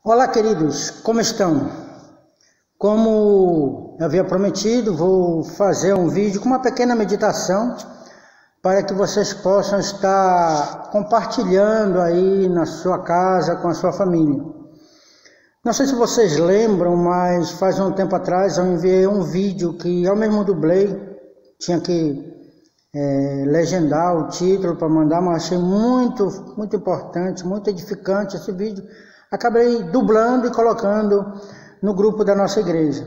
Olá, queridos, como estão? Como eu havia prometido, vou fazer um vídeo com uma pequena meditação para que vocês possam estar compartilhando aí na sua casa, com a sua família. Não sei se vocês lembram, mas faz um tempo atrás eu enviei um vídeo que eu mesmo dublei, tinha que legendar o título para mandar, mas achei muito importante, muito edificante esse vídeo. Acabei dublando e colocando no grupo da nossa igreja.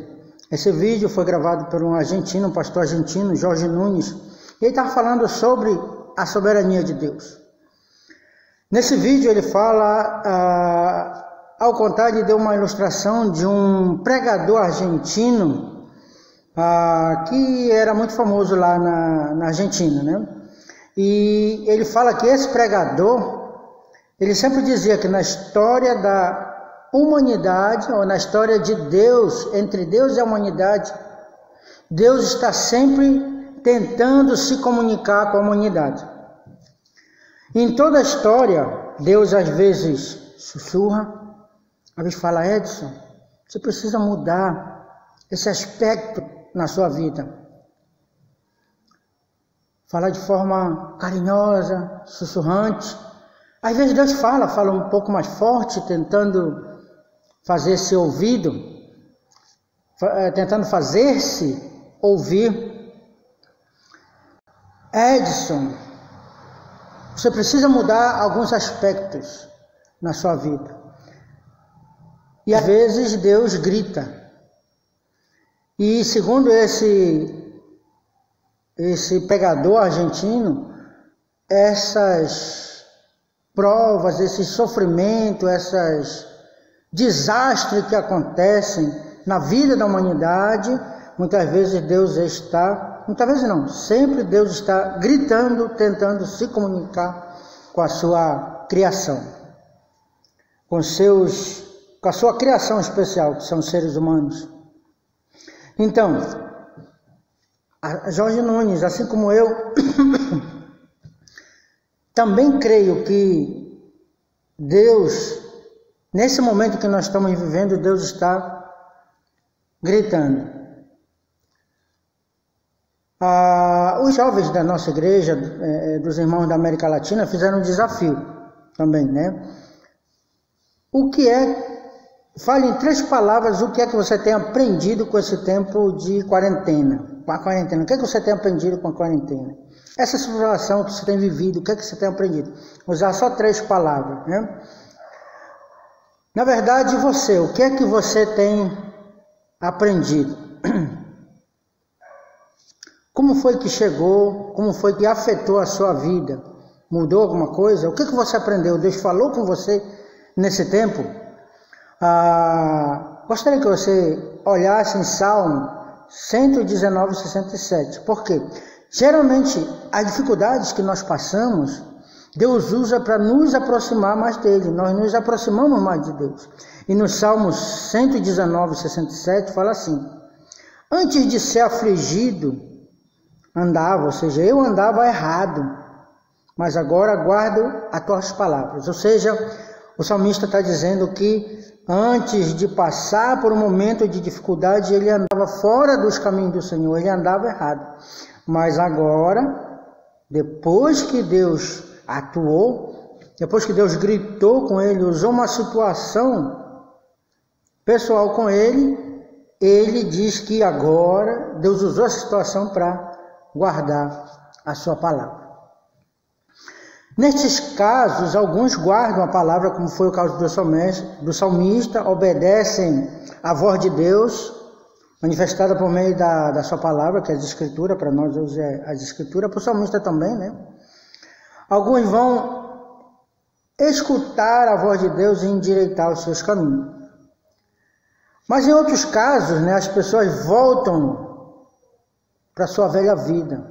Esse vídeo foi gravado por um argentino, um pastor argentino, Jorge Nunes, e ele estava falando sobre a soberania de Deus. Nesse vídeo ele fala, ao contrário, ele deu uma ilustração de um pregador argentino que era muito famoso lá na Argentina, né? E ele fala que esse pregador, ele sempre dizia que na história da humanidade, ou na história de Deus, entre Deus e a humanidade, Deus está sempre tentando se comunicar com a humanidade. Em toda a história, Deus às vezes sussurra, às vezes fala: Edson, você precisa mudar esse aspecto na sua vida. Falar de forma carinhosa, sussurrante. Às vezes Deus fala um pouco mais forte, tentando fazer-se ouvido, tentando fazer-se ouvir. Edson, você precisa mudar alguns aspectos na sua vida. E às vezes Deus grita. E segundo esse pregador argentino, essas provas, esse sofrimento, esses desastres que acontecem na vida da humanidade, muitas vezes Deus está, muitas vezes não, sempre Deus está gritando, tentando se comunicar com a sua criação, com a sua criação especial, que são os seres humanos. Então, Jorge Nunes, assim como eu, também creio que Deus, nesse momento que nós estamos vivendo, Deus está gritando. Os jovens da nossa igreja, dos irmãos da América Latina, fizeram um desafio também, né? Fale em 3 palavras o que é que você tem aprendido com esse tempo de quarentena. Com a quarentena, o que é que você tem aprendido com a quarentena? Essa situação que você tem vivido, o que é que você tem aprendido? Usar só 3 palavras, né? Na verdade, o que é que você tem aprendido? Como foi que chegou? Como foi que afetou a sua vida? Mudou alguma coisa? O que é que você aprendeu? Deus falou com você nesse tempo? Gostaria que você olhasse em Salmo 119, 67. Por quê? Geralmente, as dificuldades que nós passamos, Deus usa para nos aproximar mais dele. Nós nos aproximamos mais de Deus. E no Salmo 119, 67, fala assim: antes de ser afligido, andava, ou seja, eu andava errado, mas agora guardo as tuas palavras. Ou seja, o salmista está dizendo que antes de passar por um momento de dificuldade, ele andava fora dos caminhos do Senhor, ele andava errado. Mas agora, depois que Deus atuou, depois que Deus gritou com ele, usou uma situação pessoal com ele, ele diz que agora Deus usou essa situação para guardar a sua palavra. Nestes casos, alguns guardam a palavra, como foi o caso do salmista, obedecem à voz de Deus, manifestada por meio da sua palavra, que é as Escrituras, para nós hoje é as Escrituras, para o salmista também, né? Alguns vão escutar a voz de Deus e endireitar os seus caminhos. Mas em outros casos, né, as pessoas voltam para a sua velha vida.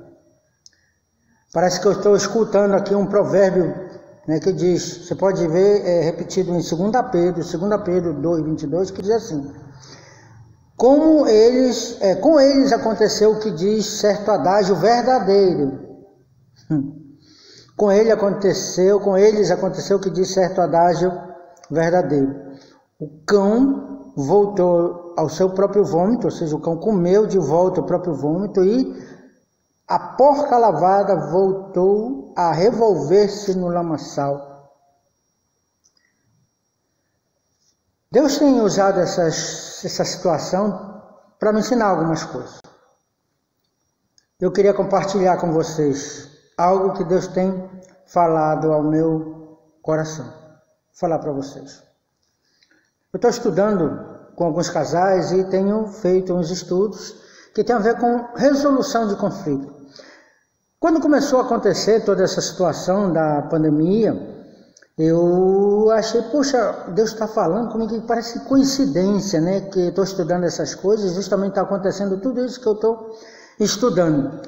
Parece que eu estou escutando aqui um provérbio, né, que diz, você pode ver repetido em 2 Pedro 2, 22, que diz assim: com eles aconteceu o que diz certo adágio verdadeiro. Com eles aconteceu o que diz certo adágio verdadeiro. o cão voltou ao seu próprio vômito, ou seja, o cão comeu de volta o próprio vômito e a porca lavada voltou a revolver-se no lamaçal. Deus tem usado essa situação para me ensinar algumas coisas. Eu queria compartilhar com vocês algo que Deus tem falado ao meu coração. Vou falar para vocês. Eu estou estudando com alguns casais e tenho feito uns estudos que tem a ver com resolução de conflito. Quando começou a acontecer toda essa situação da pandemia, eu achei, poxa, Deus está falando comigo, que parece coincidência, né? Que eu estou estudando essas coisas, justamente está acontecendo tudo isso que eu estou estudando.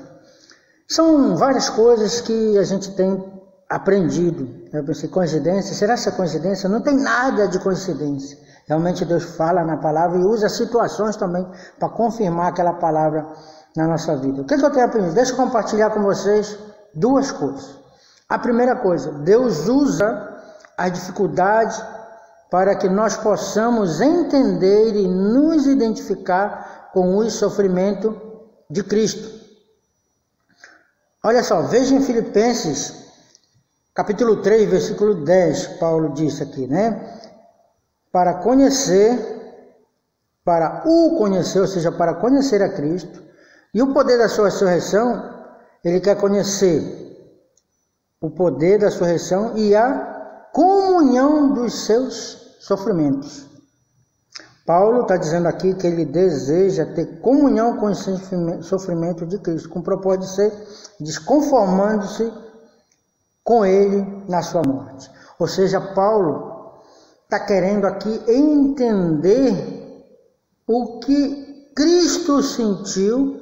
São várias coisas que a gente tem aprendido. Eu pensei, coincidência? Será que é coincidência? Não tem nada de coincidência. Realmente Deus fala na palavra e usa situações também para confirmar aquela palavra na nossa vida. O que eu tenho aprendido? Deixa eu compartilhar com vocês duas coisas. A primeira coisa, Deus usa a dificuldade para que nós possamos entender e nos identificar com o sofrimento de Cristo. Olha só, veja em Filipenses, capítulo 3, versículo 10, Paulo disse aqui, né? Para o conhecer, ou seja, para conhecer a Cristo e o poder da sua ressurreição, ele quer conhecer o poder da sua ressurreição e a comunhão dos seus sofrimentos. Paulo está dizendo aqui que ele deseja ter comunhão com o sofrimento de Cristo, com o propósito de ser desconformando-se com ele na sua morte. Ou seja, Paulo está querendo aqui entender o que Cristo sentiu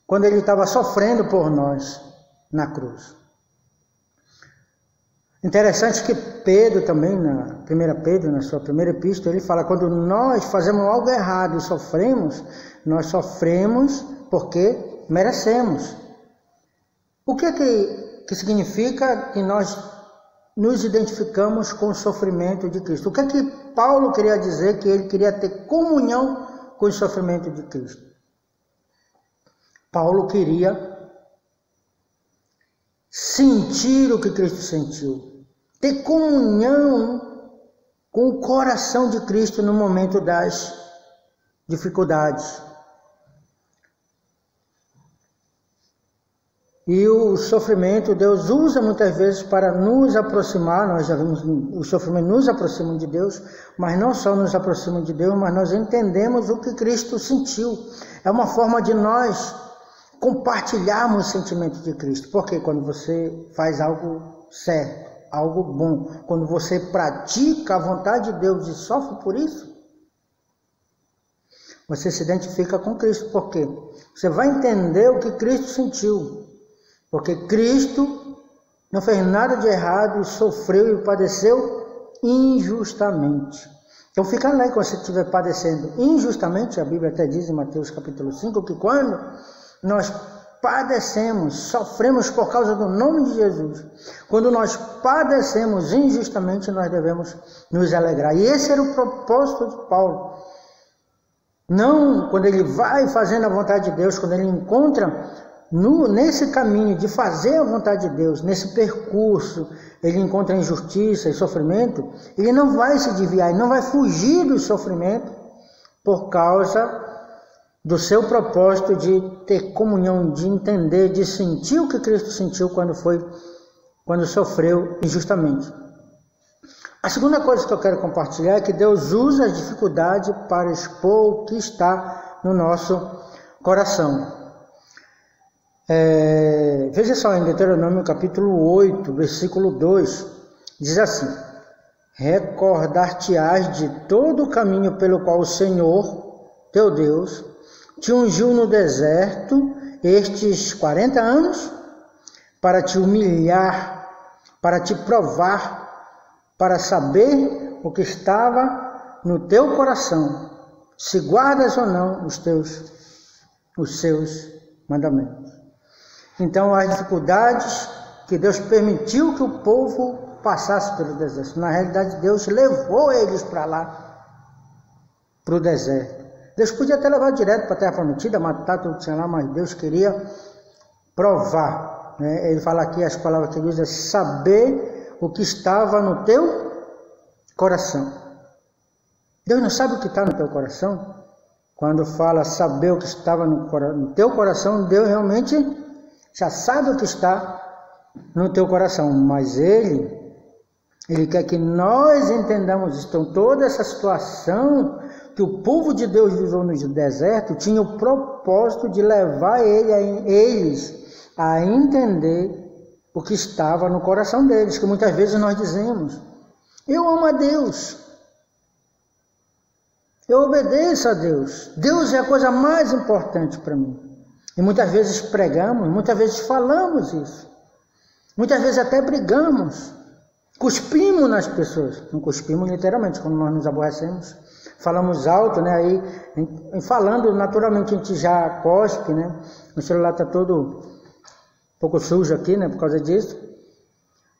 quando ele estava sofrendo por nós na cruz. Interessante que Pedro também, na 1 Pedro, na sua primeira epístola, ele fala, quando nós fazemos algo errado e sofremos, nós sofremos porque merecemos. O que significa que nós nos identificamos com o sofrimento de Cristo? O que Paulo queria dizer que ele queria ter comunhão com o sofrimento de Cristo? Paulo queria sentir o que Cristo sentiu, ter comunhão com o coração de Cristo no momento das dificuldades. E o sofrimento, Deus usa muitas vezes para nos aproximar, nós já vimos, o sofrimento nos aproxima de Deus, mas não só nos aproxima de Deus, mas nós entendemos o que Cristo sentiu. É uma forma de nós compartilharmos o sentimento de Cristo. Porque quando você faz algo certo, algo bom, quando você pratica a vontade de Deus e sofre por isso, você se identifica com Cristo. Por quê? Você vai entender o que Cristo sentiu. Porque Cristo não fez nada de errado, sofreu e padeceu injustamente. Então fica lá, quando você estiver padecendo injustamente, a Bíblia até diz em Mateus capítulo 5, que quando nós padecemos, sofremos por causa do nome de Jesus, quando nós padecemos injustamente, nós devemos nos alegrar. E esse era o propósito de Paulo. Não, quando ele vai fazendo a vontade de Deus, quando ele encontra nesse caminho de fazer a vontade de Deus, nesse percurso, ele encontra injustiça e sofrimento, ele não vai se desviar, ele não vai fugir do sofrimento por causa do seu propósito de ter comunhão, de entender, de sentir o que Cristo sentiu quando sofreu injustamente. A segunda coisa que eu quero compartilhar é que Deus usa a dificuldade para expor o que está no nosso coração. Veja só, em Deuteronômio capítulo 8, versículo 2, diz assim: recordar-te-ás de todo o caminho pelo qual o Senhor, teu Deus, te ungiu no deserto estes 40 anos, para te humilhar, para te provar, para saber o que estava no teu coração, se guardas ou não os seus mandamentos. Então, as dificuldades que Deus permitiu que o povo passasse pelo deserto. Na realidade, Deus levou eles para lá, para o deserto. Deus podia ter levado direto para a terra prometida, matar tudo que tinha lá, mas Deus queria provar. Né? Ele fala aqui, as palavras que ele usa, saber o que estava no teu coração. Deus não sabe o que está no teu coração? Quando fala saber o que estava no teu coração, Deus realmente já sabe o que está no teu coração. Mas Ele quer que nós entendamos isso. Então, toda essa situação que o povo de Deus viveu no deserto tinha o propósito de levar eles a entender o que estava no coração deles. Que muitas vezes nós dizemos, eu amo a Deus. Eu obedeço a Deus. Deus é a coisa mais importante para mim. E muitas vezes pregamos, muitas vezes falamos isso. Muitas vezes até brigamos. Cuspimos nas pessoas. Não cuspimos literalmente, quando nós nos aborrecemos. Falamos alto, né? Aí, falando naturalmente, a gente já cospe, né? O celular está todo um pouco sujo aqui, né? Por causa disso.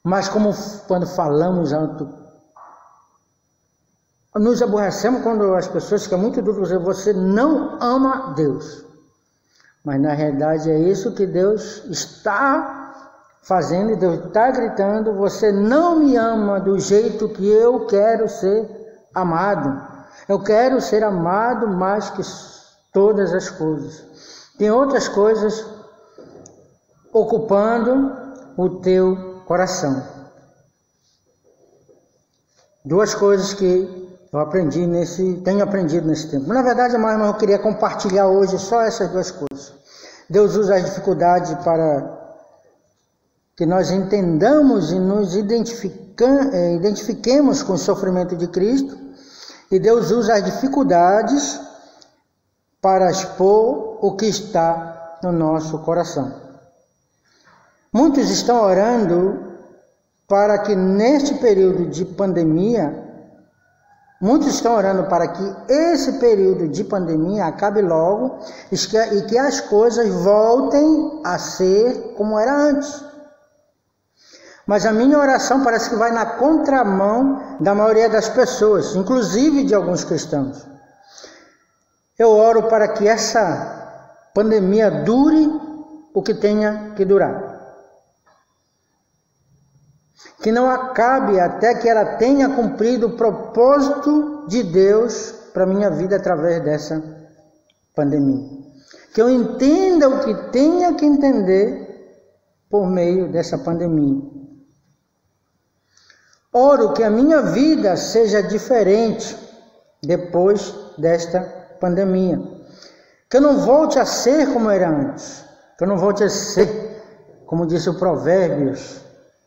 Mas como quando falamos alto, nos aborrecemos quando as pessoas ficam muito duras, você não ama Deus. Mas na realidade é isso que Deus está fazendo, e Deus está gritando, você não me ama do jeito que eu quero ser amado. Eu quero ser amado mais que todas as coisas. Tem outras coisas ocupando o teu coração. Duas coisas que eu tenho aprendido nesse tempo. Na verdade, mas eu queria compartilhar hoje só essas duas coisas. Deus usa as dificuldades para que nós entendamos e nos identifiquemos com o sofrimento de Cristo. E Deus usa as dificuldades para expor o que está no nosso coração. Muitos estão orando para que neste período de pandemia, muitos estão orando para que esse período de pandemia acabe logo e que as coisas voltem a ser como era antes. Mas a minha oração parece que vai na contramão da maioria das pessoas, inclusive de alguns cristãos. Eu oro para que essa pandemia dure o que tenha que durar. Que não acabe até que ela tenha cumprido o propósito de Deus para a minha vida através dessa pandemia. Que eu entenda o que tenha que entender por meio dessa pandemia. Oro que a minha vida seja diferente depois desta pandemia. Que eu não volte a ser como era antes. Que eu não volte a ser, como disse o Provérbios,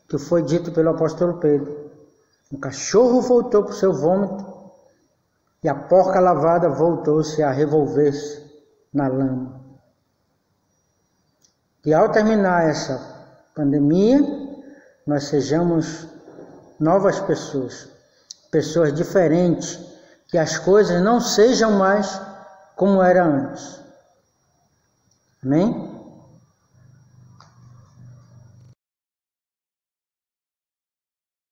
que foi dito pelo apóstolo Pedro. O cachorro voltou para o seu vômito e a porca lavada voltou-se a revolver-se na lama. Que ao terminar essa pandemia, nós sejamos novas pessoas, pessoas diferentes, que as coisas não sejam mais como era antes. Amém?